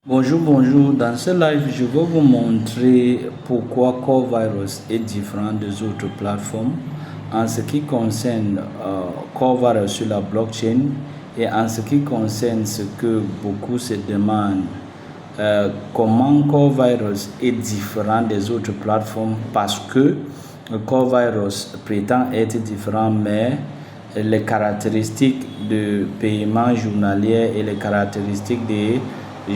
Bonjour, bonjour. Dans ce live, je vais vous montrer pourquoi Core Virus est différent des autres plateformes en ce qui concerne Core Virus sur la blockchain et en ce qui concerne ce que beaucoup se demandent, comment Core Virus est différent des autres plateformes parce que Core Virus prétend être différent, mais les caractéristiques de paiement journalier et les caractéristiques des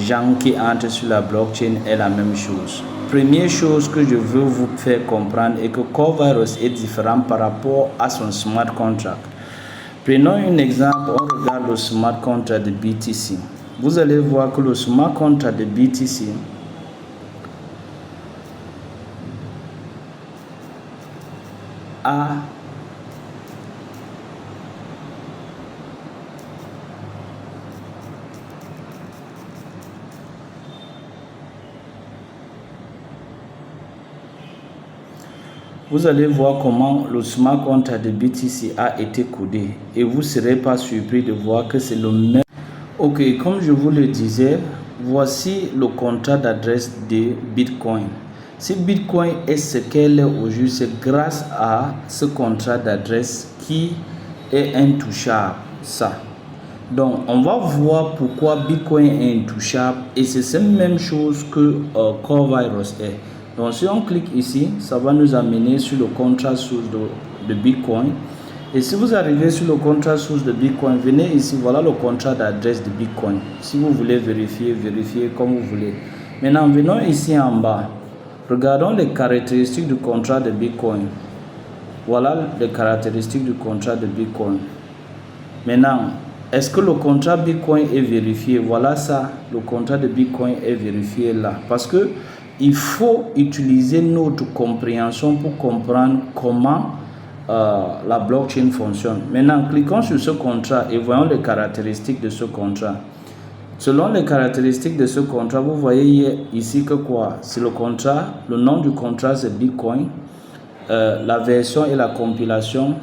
gens qui entrent sur la blockchain est la même chose. Première chose que je veux vous faire comprendre est que Core Virus est différent par rapport à son smart contract. Prenons un exemple, on regarde le smart contract de BTC. Vous allez voir que le smart contract de BTC a Vous allez voir comment le smart contract de BTC a été codé et vous ne serez pas surpris de voir que c'est le même. Ok, comme je vous le disais, voici le contrat d'adresse de Bitcoin. Si Bitcoin est ce qu'elle est aujourd'hui, c'est grâce à ce contrat d'adresse qui est intouchable. Ça. Donc, on va voir pourquoi Bitcoin est intouchable et c'est la même chose que Core Virus est. Donc, si on clique ici, ça va nous amener sur le contrat source de Bitcoin. Et si vous arrivez sur le contrat source de Bitcoin, venez ici, voilà le contrat d'adresse de Bitcoin. Si vous voulez vérifier, vérifiez comme vous voulez. Maintenant, venons ici en bas. Regardons les caractéristiques du contrat de Bitcoin. Voilà les caractéristiques du contrat de Bitcoin. Maintenant, est-ce que le contrat Bitcoin est vérifié? Voilà ça, le contrat de Bitcoin est vérifié là. Parce que il faut utiliser notre compréhension pour comprendre comment la blockchain fonctionne. Maintenant, cliquons sur ce contrat et voyons les caractéristiques de ce contrat. Selon les caractéristiques de ce contrat, vous voyez ici que quoi? C'est le contrat, le nom du contrat c'est Bitcoin, la version et la compilation.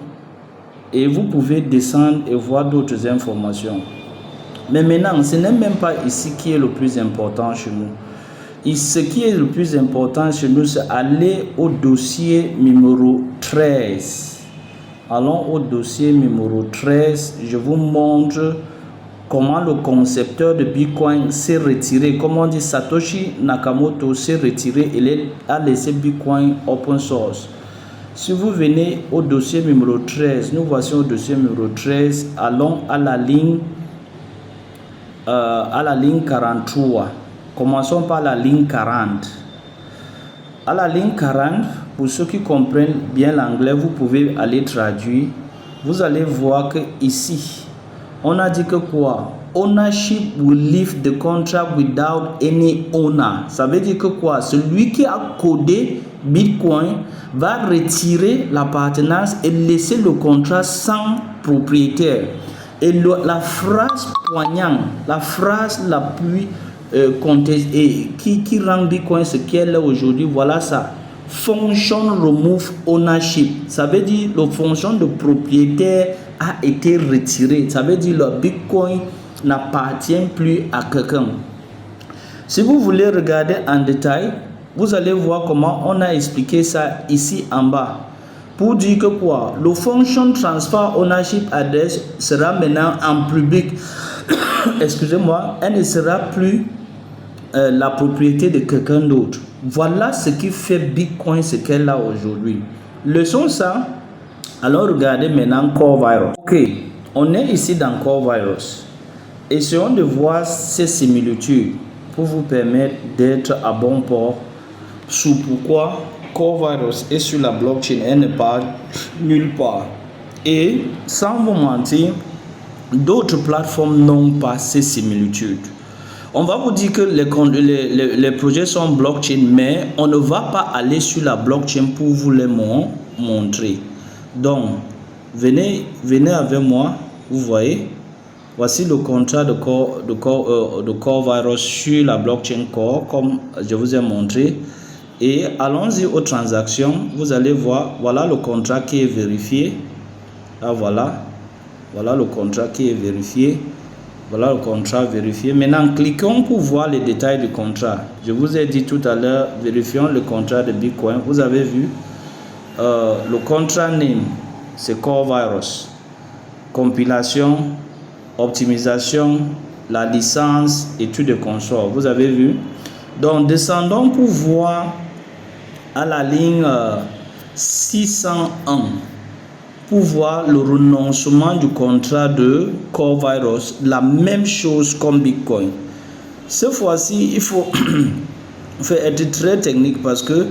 Et vous pouvez descendre et voir d'autres informations. Mais maintenant, ce n'est même pas ici qui est le plus important chez nous. Et ce qui est le plus important chez nous, c'est aller au dossier numéro 13. Allons au dossier numéro 13. Je vous montre comment le concepteur de Bitcoin s'est retiré. Comme on dit, Satoshi Nakamoto s'est retiré et il a laissé Bitcoin open source. Si vous venez au dossier numéro 13, nous voici au dossier numéro 13. Allons à la ligne 43. Commençons par la ligne 40. À la ligne 40, pour ceux qui comprennent bien l'anglais, vous pouvez aller traduire. Vous allez voir que ici, on a dit que quoi? Ownership will leave the contract without any owner. Ça veut dire que quoi? Celui qui a codé Bitcoin va retirer l'appartenance et laisser le contrat sans propriétaire. Et la phrase poignante, la phrase la plus qui rend Bitcoin ce qu'elle est aujourd'hui, voilà ça. Function remove ownership. Ça veut dire la fonction de propriétaire a été retirée. Ça veut dire le Bitcoin n'appartient plus à quelqu'un. Si vous voulez regarder en détail, vous allez voir comment on a expliqué ça ici en bas. Pour dire que quoi? Le function transfer ownership address sera maintenant en public. Excusez-moi, elle ne sera plus la propriété de quelqu'un d'autre. Voilà ce qui fait Bitcoin ce qu'elle a aujourd'hui. Leçon ça. Alors regardez maintenant Core Virus. Ok, on est ici dans Core Virus. Essayons de voir ces similitudes pour vous permettre d'être à bon port sur pourquoi Core Virus est sur la blockchain et ne part nulle part. Et sans vous mentir, d'autres plateformes n'ont pas ces similitudes. On va vous dire que les projets sont blockchain, mais on ne va pas aller sur la blockchain pour vous les montrer. Donc, venez avec moi, vous voyez. Voici le contrat de Core Virus sur la blockchain Core, comme je vous ai montré. Et allons-y aux transactions. Vous allez voir, voilà le contrat qui est vérifié. Là, voilà le contrat qui est vérifié. Voilà le contrat vérifié. Maintenant, cliquons pour voir les détails du contrat. Je vous ai dit tout à l'heure, vérifions le contrat de Bitcoin. Vous avez vu, le contrat name, c'est Core Virus. Compilation, optimisation, la licence, étude de consort. Vous avez vu. Donc, descendons pour voir à la ligne 601. Pour voir le renoncement du contrat de Core Virus, la même chose comme Bitcoin. Cette fois-ci, il faut être très technique parce que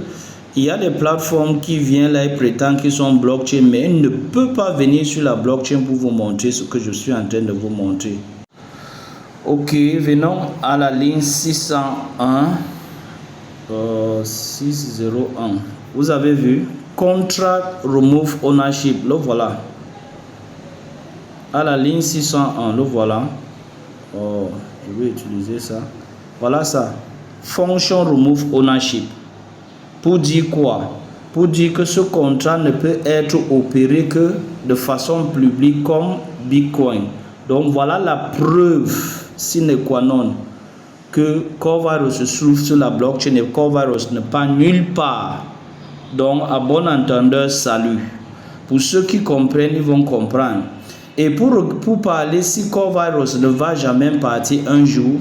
il y a des plateformes qui viennent là et prétendent qu'ils sont blockchain, mais ils ne peuvent pas venir sur la blockchain pour vous montrer ce que je suis en train de vous montrer. Ok, venons à la ligne 601. 601. Vous avez vu? Contract Remove Ownership, le voilà. À la ligne 601, le voilà. Oh, je vais utiliser ça. Voilà ça. Function Remove Ownership. Pour dire quoi? Pour dire que ce contrat ne peut être opéré que de façon publique comme Bitcoin. Donc voilà la preuve sine qua non que Core Virus se trouve sur la blockchain et Core Virus n'est pas nulle part. Donc, à bon entendeur, salut. Pour ceux qui comprennent, ils vont comprendre. Et pour parler, si Core Virus ne va jamais partir un jour,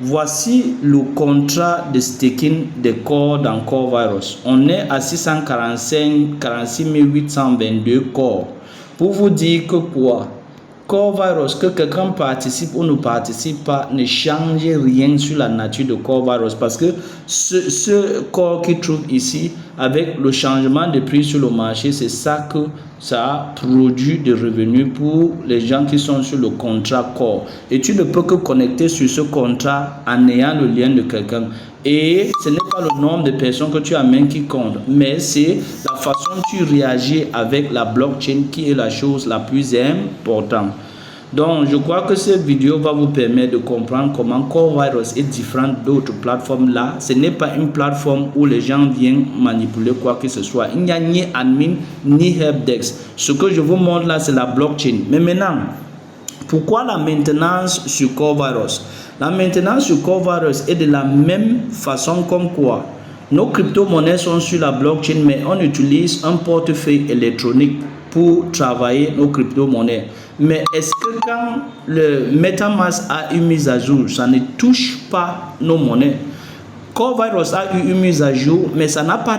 voici le contrat de staking des corps dans Core Virus. On est à 46 822 corps. Pour vous dire que quoi? Core Virus, que quelqu'un participe ou ne participe pas, ne change rien sur la nature de Core Virus parce que ce corps qui trouve ici, avec le changement de prix sur le marché, c'est ça que ça produit de revenus pour les gens qui sont sur le contrat Core. Et tu ne peux que connecter sur ce contrat en ayant le lien de quelqu'un. Et ce n'est pas le nombre de personnes que tu amènes qui compte, mais c'est la façon dont tu réagis avec la blockchain qui est la chose la plus importante. Donc, je crois que cette vidéo va vous permettre de comprendre comment Core Virus est différent d'autres plateformes là. Ce n'est pas une plateforme où les gens viennent manipuler quoi que ce soit. Il n'y a ni admin ni helpdesk. Ce que je vous montre là, c'est la blockchain. Mais maintenant, pourquoi la maintenance sur Core Virus? La maintenance sur Core Virus est de la même façon comme quoi nos crypto-monnaies sont sur la blockchain, mais on utilise un portefeuille électronique pour travailler nos crypto-monnaies. Mais est-ce que quand le MetaMask a une mise à jour, ça ne touche pas nos monnaies? Core Virus a eu une mise à jour, mais ça n'a pas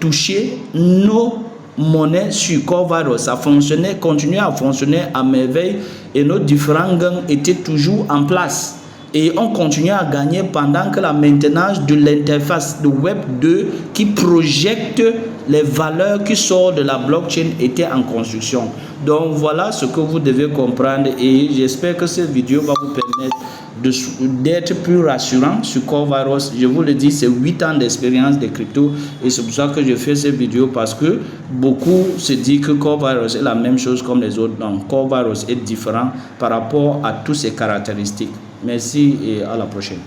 touché nos monnaie sur Core Virus. Ça fonctionnait, continuait à fonctionner à merveille et nos différents gangs étaient toujours en place. Et on continuait à gagner pendant que la maintenance de l'interface de Web 2 qui projette les valeurs qui sortent de la blockchain était en construction. Donc voilà ce que vous devez comprendre et j'espère que cette vidéo va vous permettre d'être plus rassurant sur Core Virus. Je vous le dis, c'est 8 ans d'expérience de crypto et c'est pour ça que je fais cette vidéo parce que beaucoup se disent que Core Virus est la même chose comme les autres. Donc Core Virus est différent par rapport à toutes ses caractéristiques. Merci et à la prochaine.